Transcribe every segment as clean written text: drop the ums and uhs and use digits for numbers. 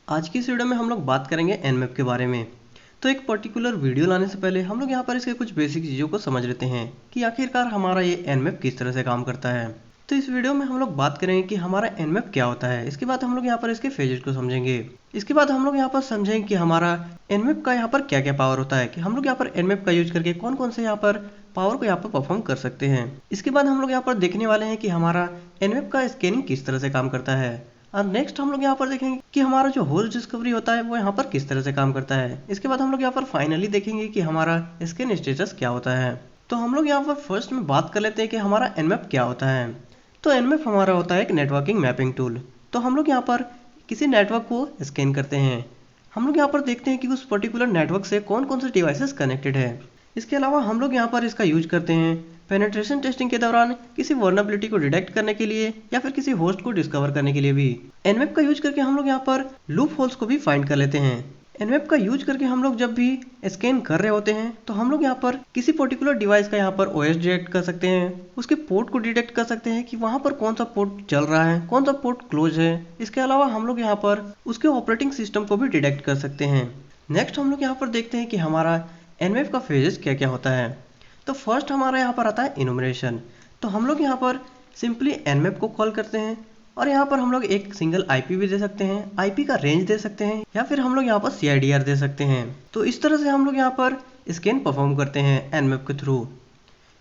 आज की इस वीडियो में हम लोग बात करेंगे एनमैप के बारे में। तो एक पर्टिकुलर वीडियो लाने से पहले हम लोग यहाँ पर इसके कुछ बेसिक चीज़ों को समझ लेते हैं कि आखिरकार हमारा ये एनमैप किस तरह से काम करता है। तो इस वीडियो में हम लोग बात करेंगे कि हमारा एनमैप क्या होता है। इसके बाद हम लोग यहाँ पर इसके फेजेस को समझेंगे। इसके बाद हम लोग यहाँ पर समझेंगे कि हमारा एनमैप का यहाँ पर क्या क्या पावर होता है, कि हम लोग यहाँ पर एनमैप का यूज करके कौन कौन से यहाँ पर पावर को यहाँ पर परफॉर्म कर सकते हैं। इसके बाद हम लोग यहाँ पर देखने वाले हैं कि हमारा एनमैप का स्कैनिंग किस तरह से काम करता है। और नेक्स्ट हम लोग यहाँ पर देखेंगे कि हमारा जो होस्ट डिस्कवरी होता है वो यहाँ पर किस तरह से काम करता है। इसके बाद हम लोग यहाँ पर फाइनली देखेंगे कि हमारा स्कैन स्टेटस क्या होता है। तो हम लोग यहाँ पर फर्स्ट में बात कर लेते हैं कि हमारा एनमैप क्या होता है। तो एनमैप हमारा होता है एक नेटवर्किंग मैपिंग टूल। तो हम लोग यहाँ पर किसी नेटवर्क को स्कैन करते हैं। हम लोग यहाँ पर देखते हैं कि उस पर्टिकुलर नेटवर्क से कौन कौन से डिवाइसेस कनेक्टेड है। इसके अलावा हम लोग यहाँ पर इसका यूज करते हैं पेनिट्रेशन टेस्टिंग के दौरान किसी वर्नेबिलिटी को डिटेक्ट करने के लिए या फिर किसी होस्ट को डिस्कवर करने के लिए भी। एनमैप का यूज करके हम लोग यहाँ पर लूप होल्स को भी फाइंड कर लेते हैं। एनमैप का यूज करके हम लोग जब भी स्कैन कर रहे होते हैं तो हम लोग यहाँ पर किसी पर्टिकुलर डिवाइस का यहाँ पर ओएस डिटेक्ट कर सकते हैं, उसके पोर्ट को डिटेक्ट कर सकते हैं कि वहाँ पर कौन सा पोर्ट चल रहा है, कौन सा पोर्ट क्लोज है। इसके अलावा हम लोग यहाँ पर उसके ऑपरेटिंग सिस्टम को भी डिटेक्ट कर सकते हैं। नेक्स्ट हम लोग यहाँ पर देखते हैं कि हमारा एनमैप का फेजेस क्या क्या होता है। तो फर्स्ट हमारा यहाँ पर आता है इनुमरेशन। तो हम लोग यहाँ पर सिंपली एनमैप को कॉल करते हैं और यहाँ पर हम लोग एक सिंगल आईपी भी दे सकते हैं, आईपी का रेंज दे सकते हैं या फिर हम लोग यहाँ पर सीआईडीआर दे सकते हैं। तो इस तरह से हम लोग यहाँ पर स्कैन परफॉर्म करते हैं एनमैप के थ्रू।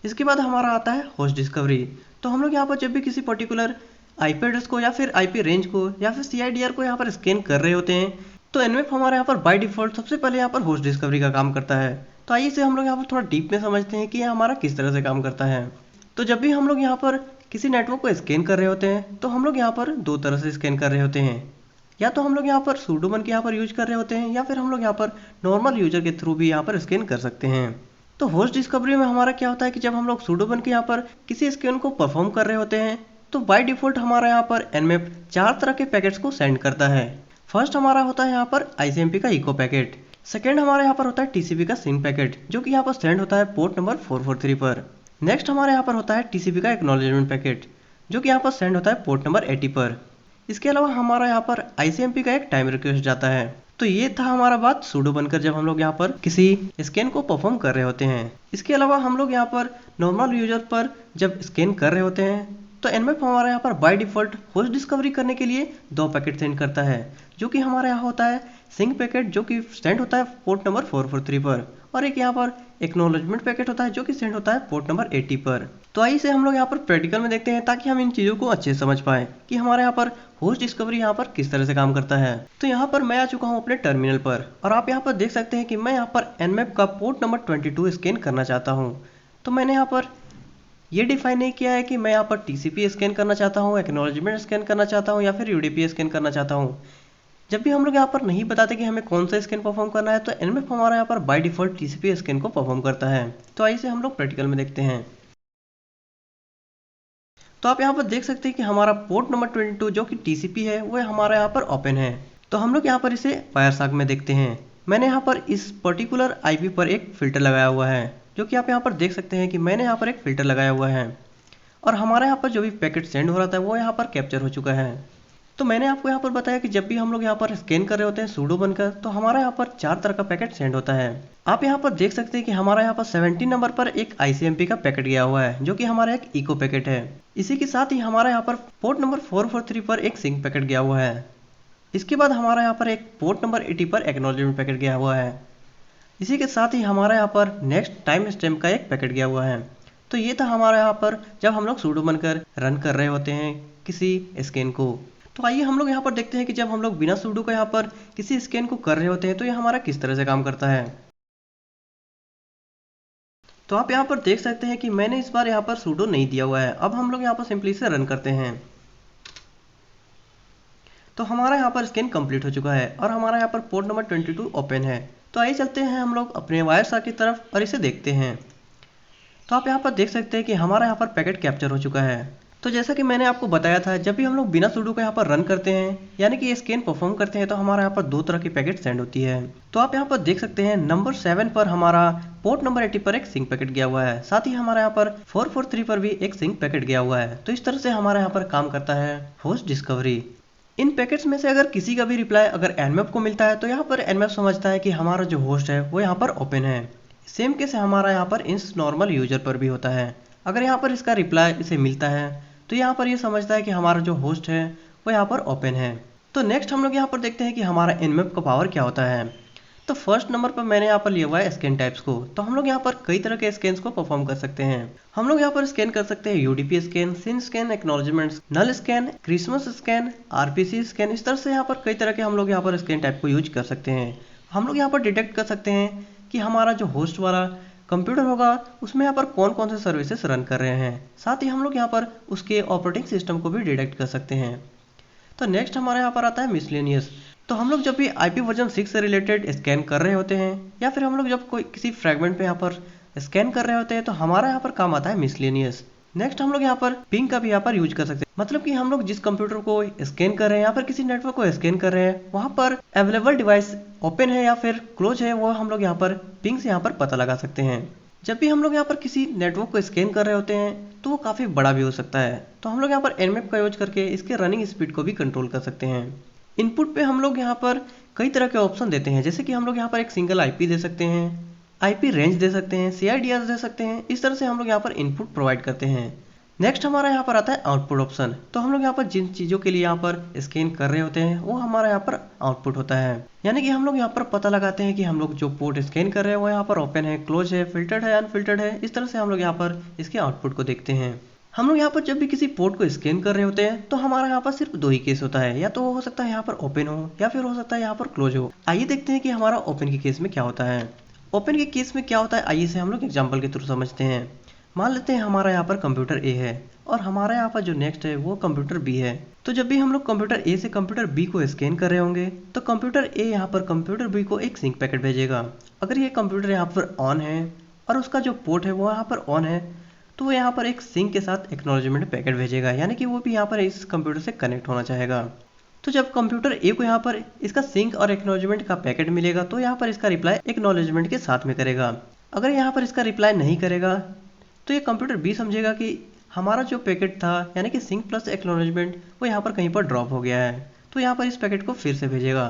इसके बाद हमारा आता है होस्ट डिस्कवरी। तो हम लोग यहाँ पर जब भी किसी पर्टिकुलर आईपी एड्रेस को या फिर आईपी रेंज को या फिर सीआईडीआर को यहाँ पर स्कैन कर रहे होते हैं तो एनमैप हमारे यहाँ पर बाय डिफॉल्ट सबसे पहले यहाँ पर होस्ट डिस्कवरी का काम करता है। तो आइए से हम लोग यहाँ पर थोड़ा डीप में समझते हैं कि यह हमारा किस तरह से काम करता है। तो जब भी हम लोग यहाँ पर किसी नेटवर्क को स्कैन कर रहे होते हैं तो हम लोग यहाँ पर दो तरह से स्कैन कर रहे होते हैं। या तो हम लोग यहाँ पर सूडो के यहाँ पर यूज कर रहे होते हैं या फिर हम लोग यहाँ पर नॉर्मल यूजर के थ्रू भी यहाँ पर स्कैन कर सकते हैं। तो होस्ट डिस्कवरी में हमारा क्या होता है कि जब हम लोग सूडो के यहाँ पर किसी स्कैन को परफॉर्म कर रहे होते हैं तो बाय डिफॉल्ट हमारा यहाँ पर एनमैप 4 तरह के पैकेट्स को सेंड करता है। फर्स्ट हमारा होता है यहाँ पर आईसीएमपी का इको पैकेट। सेकेंड हमारे यहाँ पर होता है टीसीपी का सिंक पैकेट जो कि यहाँ पर सेंड होता है पोर्ट नंबर 443 पर। नेक्स्ट हमारे यहाँ पर होता है टीसीपी का एक्नॉलेजमेंट पैकेट जो कि यहाँ पर सेंड होता है पोर्ट नंबर 80 पर। इसके अलावा हमारा यहाँ पर आईसीएमपी का एक टाइम रिक्वेस्ट जाता है। तो ये था हमारा बात सूडो बनकर जब हम लोग यहाँ पर किसी स्कैन को परफॉर्म कर रहे होते हैं। इसके अलावा हम लोग यहाँ पर नॉर्मल यूजर पर जब स्कैन कर रहे होते हैं तो एनमैप हमारा यहाँ पर बाय डिफॉल्ट होस्ट डिस्कवरी करने के लिए 2 पैकेट सेंड करता है जो कि हमारे यहाँ होता है सिंक पैकेट जो कि सेंड होता है पोर्ट नंबर 443 पर और एक यहाँ पर एक्नॉलेजमेंट पैकेट होता है जो कि सेंड होता है पोर्ट नंबर 80 पर। तो आइए से हम लोग यहाँ पर प्रैक्टिकल में देखते हैं ताकि हम इन चीज़ों को अच्छे से समझ पाए कि हमारे यहाँ पर होस्ट डिस्कवरी यहाँ पर किस तरह से काम करता है। तो यहाँ पर मैं आ चुका हूँ अपने टर्मिनल पर और आप यहाँ पर देख सकते हैं कि मैं यहाँ पर एनमैप का पोर्ट नंबर 22 स्कैन करना चाहता हूँ। तो मैंने यहाँ पर ये डिफाइन नहीं किया है कि मैं यहाँ पर टीसीपी स्कैन करना चाहता हूँ, एक्नॉलेजमेंट स्कैन करना चाहता हूँ या फिर यूडीपी स्कैन करना चाहता हूँ। जब भी हम लोग यहाँ पर नहीं बताते कि हमें कौन सा स्कैन परफॉर्म करना है तो एनमैप हमारा यहाँ पर बाय डिफॉल्ट टीसीपी स्कैन को परफॉर्म करता है। तो आइए से हम लोग प्रैक्टिकल में देखते हैं। तो आप यहाँ पर देख सकते हैं कि हमारा पोर्ट नंबर 22 जो कि टीसीपी है वो हमारा यहाँ पर ओपन है। तो हम लोग यहाँ पर इसे फायरसाक में देखते हैं। मैंने यहाँ पर इस पर्टिकुलर आईपी पर एक फिल्टर लगाया हुआ है जो कि आप यहाँ पर देख सकते हैं कि मैंने यहाँ पर एक फिल्टर लगाया हुआ है और हमारे यहाँ पर जो भी पैकेट सेंड हो रहा था वो यहाँ पर कैप्चर हो चुका है। तो मैंने आपको यहाँ पर बताया कि जब भी हम लोग यहाँ पर स्कैन कर रहे होते हैं सूडो बनकर तो हमारा यहाँ पर 4 तरह का पैकेट सेंड होता है। आप यहाँ पर देख सकते हैं कि हमारा यहाँ पर 17 नंबर पर एक आईसीएमपी का पैकेट गया हुआ है जो कि हमारा एक इको पैकेट है। इसी के साथ ही हमारा यहाँ पर पोर्ट नंबर 443 पर एक सिंक पैकेट गया हुआ है। इसके बाद हमारा यहाँ पर एक पोर्ट नंबर 80 पर एक्नॉलेजमेंट पैकेट गया हुआ है। इसी के साथ ही हमारा यहाँ पर नेक्स्ट टाइम स्टैम्प का एक पैकेट गया हुआ है। तो ये था हमारा यहाँ पर जब हम लोग सूडो बनकर रन कर रहे होते हैं किसी स्कैन को। तो आइए हम लोग यहाँ पर देखते हैं कि जब हम लोग बिना सूडो का यहाँ पर किसी स्कैन को कर रहे होते हैं तो ये हमारा किस तरह से काम करता है। तो आप यहाँ पर देख सकते हैं कि मैंने इस बार यहाँ पर सूडो नहीं दिया हुआ है। अब हम लोग यहाँ पर सिंपली से रन करते हैं। तो हमारा यहाँ पर स्कैन कंप्लीट हो चुका है और हमारा यहाँ पर पोर्ट नंबर 22 ओपन है। तो आइए चलते हैं हम लोग अपने वायरसाक की तरफ और इसे देखते हैं। तो आप यहाँ पर देख सकते हैं कि हमारा यहाँ पर पैकेट कैप्चर हो चुका है। तो जैसा कि मैंने आपको बताया था जब भी हम लोग बिना सूडो को यहाँ पर रन करते हैं यानी कि स्कैन परफॉर्म करते हैं तो हमारा यहाँ पर 2 तरह की पैकेट सेंड होती है। तो आप यहाँ पर देख सकते हैं नंबर 7 पर हमारा पोर्ट नंबर 80 पर एक सिंक पैकेट गया हुआ है। साथ ही हमारे यहाँ पर 443 पर भी एक सिंक पैकेट गया हुआ है। तो इस तरह से हमारे यहाँ पर काम करता है होस्ट डिस्कवरी। इन पैकेट्स में से अगर किसी का भी रिप्लाई अगर nmap को मिलता है तो यहाँ पर nmap समझता है कि हमारा जो होस्ट है वो यहाँ पर ओपन है। सेम केस हमारा यहाँ पर इस नॉर्मल यूजर पर भी होता है। अगर यहाँ पर इसका रिप्लाई इसे मिलता है तो यहाँ पर ये समझता है कि हमारा जो होस्ट है वो यहाँ पर ओपन है। तो नेक्स्ट हम लोग यहाँ पर देखते हैं कि हमारा nmap का पावर क्या होता है। तो फर्स्ट नंबर पर मैंने यहाँ पर लिया हुआ है स्कैन टाइप्स को। तो हम लोग यहाँ पर कई तरह के स्कैन्स को परफॉर्म कर सकते हैं। हम लोग यहाँ पर स्कैन कर सकते हैं UDP scan, SYN scan, acknowledgements, null scan, Christmas scan, RPC scan. इस तरह से यहाँ पर कई तरह के हम लोग यहाँ पर स्कैन टाइप को यूज कर सकते हैं। हम लोग यहाँ पर डिटेक्ट कर सकते हैं कि हमारा जो होस्ट वाला कंप्यूटर होगा उसमें यहाँ पर कौन कौन से सर्विसेज रन कर रहे हैं। साथ ही हम लोग यहाँ पर उसके ऑपरेटिंग सिस्टम को भी डिटेक्ट कर सकते हैं। तो नेक्स्ट हमारे यहाँ पर आता है मिसलेनियस। तो हम लोग जब भी आईपी वर्जन 6 से रिलेटेड स्कैन कर रहे होते हैं या फिर हम लोग जब कोई किसी फ्रेगमेंट पे यहाँ पर स्कैन कर रहे होते हैं तो हमारा यहाँ पर काम आता है मिसलेनियस। नेक्स्ट हम लोग यहाँ पर पिंग का भी यहाँ पर यूज कर सकते हैं। मतलब कि हम लोग जिस कंप्यूटर को स्कैन कर रहे हैं या फिर किसी नेटवर्क को स्कैन कर रहे हैं वहाँ पर अवेलेबल डिवाइस ओपन है या फिर क्लोज है वो हम लोग यहाँ पर पिंग से यहाँ पर पता लगा सकते हैं। जब भी हम लोग यहाँ पर किसी नेटवर्क को स्कैन कर रहे होते हैं तो वो काफ़ी बड़ा भी हो सकता है। तो हम लोग यहाँ पर nmap का यूज करके इसके रनिंग स्पीड को भी कंट्रोल कर सकते हैं। इनपुट पे हम लोग यहाँ पर कई तरह के ऑप्शन देते हैं, जैसे कि हम लोग यहाँ पर एक सिंगल आईपी दे सकते हैं, आईपी रेंज दे सकते हैं, CIDR दे सकते हैं। इस तरह से हम लोग यहाँ पर इनपुट प्रोवाइड करते हैं। नेक्स्ट हमारा यहाँ पर आता है आउटपुट ऑप्शन। तो हम लोग यहाँ पर जिन चीज़ों के लिए यहाँ पर स्कैन कर रहे होते हैं वो हमारा यहाँ पर आउटपुट होता है। यानी कि हम लोग यहाँ पर पता लगाते हैं कि हम लोग जो पोर्ट स्कैन कर रहे हैं वो यहाँ पर ओपन है, क्लोज है, फिल्टर्ड है, अनफिल्टर्ड है। इस तरह से हम लोग यहाँ पर इसके आउटपुट को देखते हैं। हम लोग यहाँ पर जब भी किसी पोर्ट को स्कैन कर रहे होते हैं तो हमारा यहाँ पर सिर्फ दो ही केस होता है, या तो हो सकता है यहाँ पर ओपन हो या फिर हो सकता है यहाँ पर क्लोज हो। आइए देखते हैं कि हमारा ओपन के केस में क्या होता है। ओपन के केस में क्या होता है आइए से हम लोग एग्जाम्पल के थ्रू समझते हैं। मान लेते हैं हमारा यहाँ पर कंप्यूटर ए है और हमारा यहाँ पर जो नेक्स्ट है वो कंप्यूटर बी है। तो जब भी हम लोग कंप्यूटर ए से कंप्यूटर बी को स्कैन कर रहे होंगे तो कंप्यूटर ए यहाँ पर कंप्यूटर बी को एक सिंक पैकेट भेजेगा। अगर ये कंप्यूटर यहाँ पर ऑन है और उसका जो पोर्ट है वो यहाँ पर ऑन है तो वो यहाँ पर एक सिंक के साथ एक्नॉलेजमेंट पैकेट भेजेगा, यानी कि वो भी यहाँ पर इस कंप्यूटर से कनेक्ट होना चाहेगा। तो जब कंप्यूटर ए को यहाँ पर इसका सिंक और एक्नॉलेजमेंट का पैकेट मिलेगा तो यहाँ पर इसका रिप्लाई एक्नॉलेजमेंट के साथ में करेगा। अगर यहाँ पर इसका रिप्लाई नहीं करेगा तो ये कंप्यूटर बी समझेगा कि हमारा जो पैकेट था यानी कि सिंक प्लस एक्नॉलेजमेंट वो यहाँ पर कहीं पर ड्रॉप हो गया है, तो यहाँ पर इस पैकेट को फिर से भेजेगा।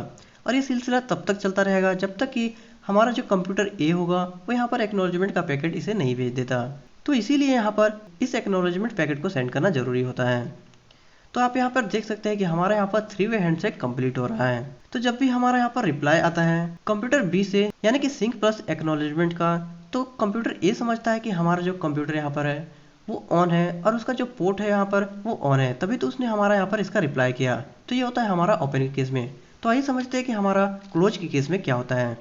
और ये सिलसिला तब तक चलता रहेगा जब तक कि हमारा जो कंप्यूटर ए होगा वो यहाँ पर एक्नॉलेजमेंट का पैकेट इसे नहीं भेज देता। तो इसीलिए यहाँ पर इस एक्नॉलेजमेंट पैकेट को सेंड करना जरूरी होता है। तो आप यहाँ पर देख सकते हैं कि हमारा यहाँ पर 3-वे हैंडशेक कंप्लीट हो रहा है। तो जब भी हमारा यहाँ पर रिप्लाई आता है कंप्यूटर बी से यानी कि सिंक प्लस एक्नॉलेजमेंट का, तो कंप्यूटर ए समझता है कि हमारा जो कंप्यूटर यहाँ पर है वो ऑन है और उसका जो पोर्ट है यहाँ पर वो ऑन है, तभी तो उसने हमारा यहाँ पर इसका रिप्लाई किया। तो ये होता है हमारा ओपन के केस में। तो आइए समझते हैं कि हमारा क्लोज के केस में क्या होता है।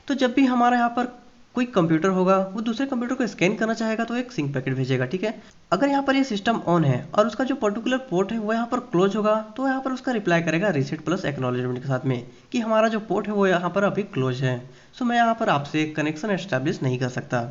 तो जब भी हमारा यहाँ पर कोई कंप्यूटर होगा वो दूसरे कंप्यूटर को स्कैन करना चाहेगा तो एक सिंक पैकेट भेजेगा, ठीक है। अगर यहाँ पर ये सिस्टम ऑन है और उसका जो पर्टिकुलर पोर्ट है वो यहाँ पर क्लोज होगा तो यहाँ पर उसका रिप्लाई करेगा रीसेट प्लस एक्नॉलेजमेंट के साथ में कि हमारा जो पोर्ट है वो यहाँ पर अभी क्लोज है, सो मैं यहाँ पर आपसे कनेक्शन एस्टेब्लिश नहीं कर सकता।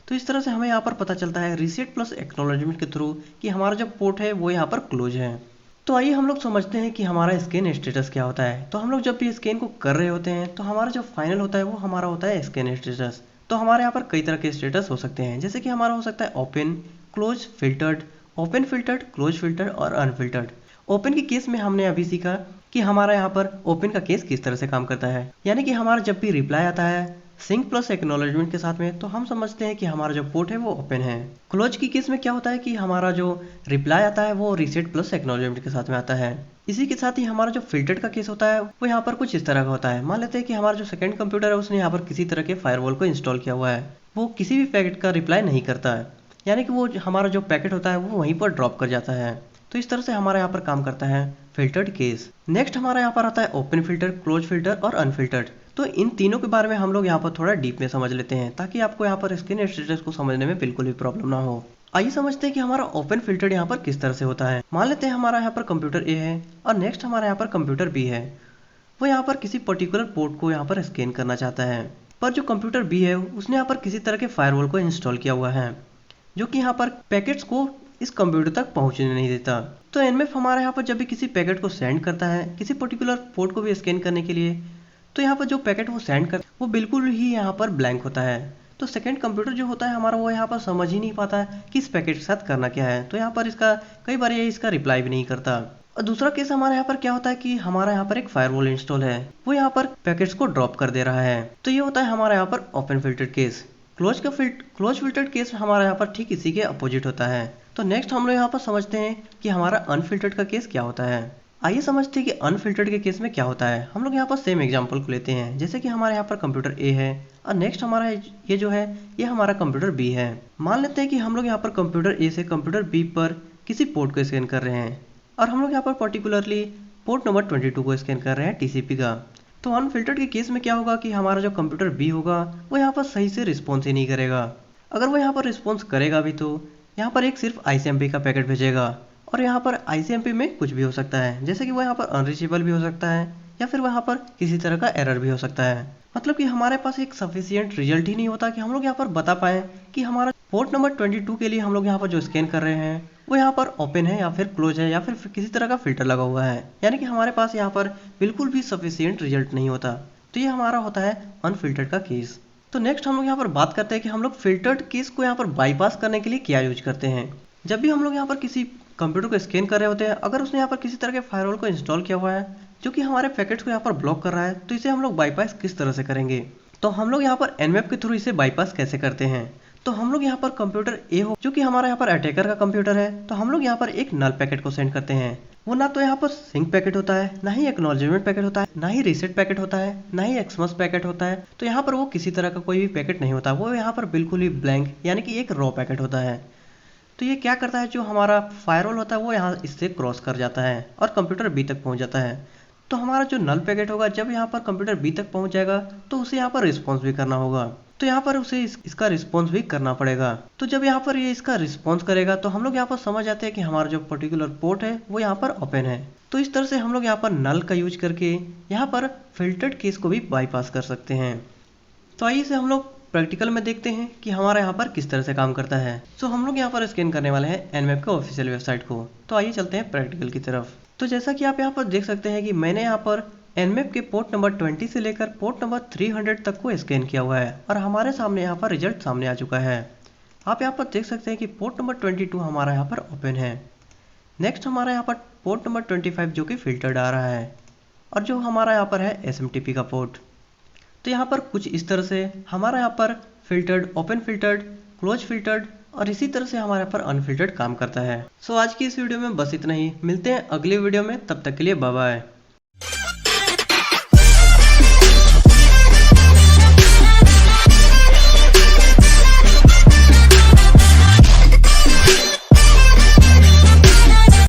तो इस तरह से हमें यहाँ पर पता चलता है रीसेट प्लस एक्नॉलेजमेंट के थ्रू कि हमारा जो पोर्ट है वो यहाँ पर क्लोज है। तो आइए हम लोग समझते हैं कि हमारा स्कैन स्टेटस क्या होता है। तो हम लोग जब भी स्कैन को कर रहे होते हैं तो हमारा जो फाइनल होता है वो हमारा होता है स्कैन स्टेटस। तो हमारे यहाँ पर कई तरह के स्टेटस हो सकते हैं, जैसे कि हमारा हो सकता है open, close, filtered, open filtered, close filtered और अनफिल्टर्ड। ओपन के केस में हमने अभी सीखा कि हमारा यहाँ पर ओपन का केस किस तरह से काम करता है, यानी कि हमारा जब भी रिप्लाई आता है सिंक प्लस एक्नॉलेजमेंट के साथ में तो हम समझते हैं कि हमारा जो पोर्ट है वो ओपन है। क्लोज की केस में क्या होता है कि हमारा जो रिप्लाई आता है वो रीसेट प्लस एक्नॉलेजमेंट के साथ में आता है। इसी के साथ ही हमारा जो फिल्टर्ड का केस होता है वो यहाँ पर कुछ इस तरह का होता है। मान लेते हैं कि हमारा जो सेकंड कंप्यूटर है उसने यहाँ पर किसी तरह के फायरवॉल को इंस्टॉल किया हुआ है, वो किसी भी पैकेट का रिप्लाई नहीं करता है, यानी कि वो हमारा जो पैकेट होता है वो वहीं पर ड्रॉप कर जाता है। तो इस तरह से हमारा यहाँ पर काम करता है फिल्टर्ड केस। नेक्स्ट हमारा यहाँ पर आता है ओपन फिल्टर, क्लोज फिल्टर और अनफिल्टर्ड। तो इन तीनों के बारे में हम लोग यहाँ पर थोड़ा डीप में समझ लेते हैं ताकि आपको यहाँ पर स्कैन स्टेटस को समझने में बिल्कुल भी प्रॉब्लम ना हो। आइए समझते हैं कि हमारा ओपन फिल्टर यहाँ पर किस तरह से होता है। मान लेते हैं हमारा यहाँ पर कंप्यूटर ए है और नेक्स्ट हमारा यहाँ पर कंप्यूटर बी है। वो यहाँ पर किसी पर्टिकुलर पोर्ट को यहाँ पर स्कैन करना चाहता है, पर जो कंप्यूटर बी है उसने यहाँ पर किसी तरह के फायरवॉल को इंस्टॉल किया हुआ है जो कि यहाँ पर पैकेट्स को इस कंप्यूटर तक पहुँचने नहीं देता। तो nmap हमारे यहाँ पर जब भी किसी पैकेट को सेंड करता है किसी पर्टिकुलर पोर्ट को भी स्कैन करने के लिए, तो यहाँ पर जो पैकेट वो सेंड करता है वो बिल्कुल ही यहाँ पर ब्लैंक होता है। तो सेकंड कंप्यूटर जो होता है हमारा वो यहाँ पर समझ ही नहीं पाता है कि इस पैकेट के साथ करना क्या है, तो यहाँ पर इसका कई बार ये इसका रिप्लाई भी नहीं करता। और दूसरा केस हमारे यहाँ पर क्या होता है कि हमारा यहाँ पर एक फायरवॉल इंस्टॉल है, वो यहाँ पर पैकेट्स को ड्रॉप कर दे रहा है। तो ये होता है हमारा यहाँ पर open filtered case. Close filtered case हमारा यहाँ पर ठीक इसी के अपोजिट होता है। तो नेक्स्ट हम लोग यहाँ पर समझते हैं कि हमारा अनफिल्टर्ड का केस क्या होता है। आइए समझते हैं कि अनफिल्टर्ड के केस में क्या होता है। हम लोग यहाँ पर सेम एग्जांपल को लेते हैं, जैसे कि हमारे यहाँ पर कंप्यूटर ए है और नेक्स्ट हमारा ये जो है ये हमारा कंप्यूटर बी है। मान लेते हैं कि हम लोग यहाँ पर कंप्यूटर ए से कंप्यूटर बी पर किसी पोर्ट को स्कैन कर रहे हैं और हम लोग यहाँ पर पर्टिकुलरली पोर्ट नंबर 22 को स्कैन कर रहे हैं टीसीपी का। तो अनफिल्टर्ड के केस में क्या होगा कि हमारा जो कंप्यूटर बी होगा वो यहाँ पर सही से रिस्पॉन्स ही नहीं करेगा। अगर वो यहाँ पर रिस्पॉन्स करेगा भी तो यहाँ पर एक सिर्फ ICMP का पैकेट भेजेगा और यहाँ पर ICMP में कुछ भी हो सकता है, जैसे कि वो यहाँ पर अनरीचेबल भी हो सकता है या फिर वहाँ पर किसी तरह का एरर भी हो सकता है। मतलब कि हमारे पास एक सफिशियंट रिजल्ट ही नहीं होता कि हम लोग यहाँ पर बता पाए कि हमारा पोर्ट नंबर 22 के लिए हम लोग यहाँ पर जो स्कैन कर रहे हैं वो यहाँ पर ओपन है या फिर क्लोज है या फिर किसी तरह का फिल्टर लगा हुआ है। यानी कि हमारे पास यहाँ पर बिल्कुल भी सफिशियंट रिजल्ट नहीं होता। तो ये हमारा होता है अनफिल्टर्ड का केस। तो नेक्स्ट हम लोग यहाँ पर बात करते हैं कि हम लोग फिल्टर्ड केस को यहाँ पर बाईपास करने के लिए क्या यूज करते हैं। जब भी हम लोग यहाँ पर किसी कंप्यूटर को स्कैन कर रहे होते हैं, अगर उसने यहाँ पर किसी तरह के फायरवॉल को इंस्टॉल किया हुआ है जो कि हमारे पैकेट्स को यहाँ पर ब्लॉक कर रहा है, तो इसे हम लोग बाईपास किस तरह से करेंगे। तो हम लोग यहाँ पर nmap के थ्रू इसे बाईपास कैसे करते हैं। तो हम लोग यहाँ पर कंप्यूटर ए हो जो कि हमारा यहाँ पर अटैकर का कंप्यूटर है, तो हम लोग यहाँ पर एक नल पैकेट को सेंड करते हैं। वो ना तो यहाँ पर सिंक पैकेट होता है, ना ही एक्नॉलेजमेंट पैकेट होता है, ना ही रीसेट पैकेट होता है, ना ही एक्समस पैकेट होता है। तो यहाँ पर वो किसी तरह का कोई भी पैकेट नहीं होता, वो यहाँ पर बिल्कुल ही ब्लैंक यानी कि एक रॉ पैकेट होता है। तो ये क्या करता है, जो हमारा फायरवॉल होता है वो यहाँ इससे क्रॉस कर जाता है और कंप्यूटर बी तक पहुँच जाता है। तो हमारा जो नल पैकेट होगा जब यहाँ पर कंप्यूटर बी तक पहुँच जाएगा तो उसे यहाँ पर रिस्पॉन्स भी करना होगा, तो यहाँ पर उसे इसका रिस्पॉन्स भी करना पड़ेगा। तो जब यहाँ पर ये इसका रिस्पॉन्स करेगा तो हम लोग यहाँ पर समझ जाते हैं कि हमारा जो पर्टिकुलर पोर्ट है वो यहाँ पर ओपन है। तो इस तरह से हम लोग यहाँ पर नल का यूज करके यहाँ पर फिल्टर्ड केस को भी बाईपास कर सकते हैं। तो आइए से हम लोग प्रैक्टिकल में देखते हैं कि हमारा यहाँ पर किस तरह से काम करता है। सो हम लोग यहाँ पर स्कैन करने वाले हैं nmap के ऑफिशियल वेबसाइट को। तो आइए चलते हैं प्रैक्टिकल की तरफ। तो जैसा कि आप यहाँ पर देख सकते हैं कि मैंने यहाँ पर nmap के पोर्ट नंबर 20 से लेकर पोर्ट नंबर 300 तक को स्कैन किया हुआ है और हमारे सामने यहाँ पर रिजल्ट सामने आ चुका है। आप यहाँ पर देख सकते हैं कि पोर्ट नंबर 22 हमारा यहाँ पर ओपन है। नेक्स्ट हमारा यहाँ पर पोर्ट नंबर 25 जो कि फिल्टर्ड आ रहा है और जो हमारा यहाँ पर है SMTP का पोर्ट। तो यहाँ पर कुछ इस तरह से हमारा यहाँ पर filtered, open filtered, close filtered और इसी तरह से हमारे यहाँ पर अनफिल्टर्ड काम करता है। सो आज की इस वीडियो में बस इतना ही। मिलते हैं अगले वीडियो में, तब तक के लिए बाय बाय।